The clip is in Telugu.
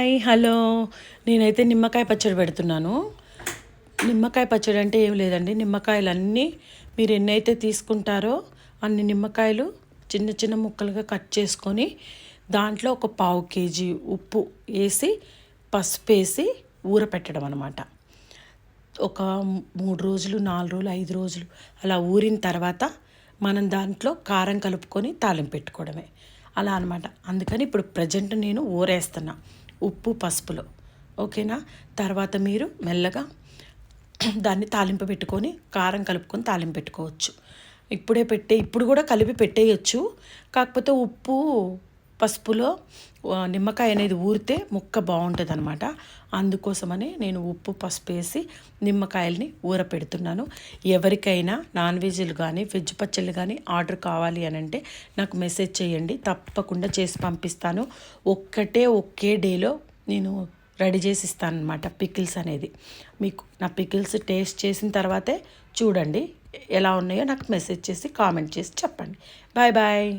Hi hello. నేనైతే నిమ్మకాయ పచ్చడి పెడుతున్నాను. నిమ్మకాయ పచ్చడి అంటే ఏం లేదండి, నిమ్మకాయలన్నీ మీరు ఎన్నైతే తీసుకుంటారో అన్ని నిమ్మకాయలు చిన్న చిన్న ముక్కలుగా కట్ చేసుకొని దాంట్లో ఒక 1/2 కేజీ ఉప్పు వేసి పసుపు వేసి ఊరపెట్టడం అనమాట. ఒక 3 రోజులు 4 రోజులు 5 రోజులు అలా ఊరిన తర్వాత మనం దాంట్లో కారం కలుపుకొని తాలింపు పెట్టుకోవడమే అలా అనమాట. అందుకని ఇప్పుడు ప్రజెంట్ నేను ఊరేస్తున్నా ఉప్పు పసుపులో, ఓకేనా. తర్వాత మీరు మెల్లగా దాన్ని తాలింపు పెట్టుకొని కారం కలుపుకొని తాలింపు పెట్టుకోవచ్చు. ఇప్పుడు కూడా కలిపి పెట్టేయచ్చు. కాకపోతే ఉప్పు పసుపులో నిమ్మకాయ అనేది ఊరితే ముక్క బాగుంటుంది అనమాట. అందుకోసమని నేను ఉప్పు పసుపు వేసి నిమ్మకాయల్ని ఊర పెడుతున్నాను. ఎవరికైనా నాన్ వెజ్లు కానీ వెజ్ పచ్చళ్ళు కానీ ఆర్డర్ కావాలి అని అంటే నాకు మెసేజ్ చేయండి, తప్పకుండా చేసి పంపిస్తాను. ఒకే డేలో నేను రెడీ చేసి ఇస్తాను అనమాట పికిల్స్ అనేది. మీకు నా పికిల్స్ టేస్ట్ చేసిన తర్వాతే చూడండి ఎలా ఉన్నాయో నాకు మెసేజ్ చేసి కామెంట్ చేసి చెప్పండి. Bye bye.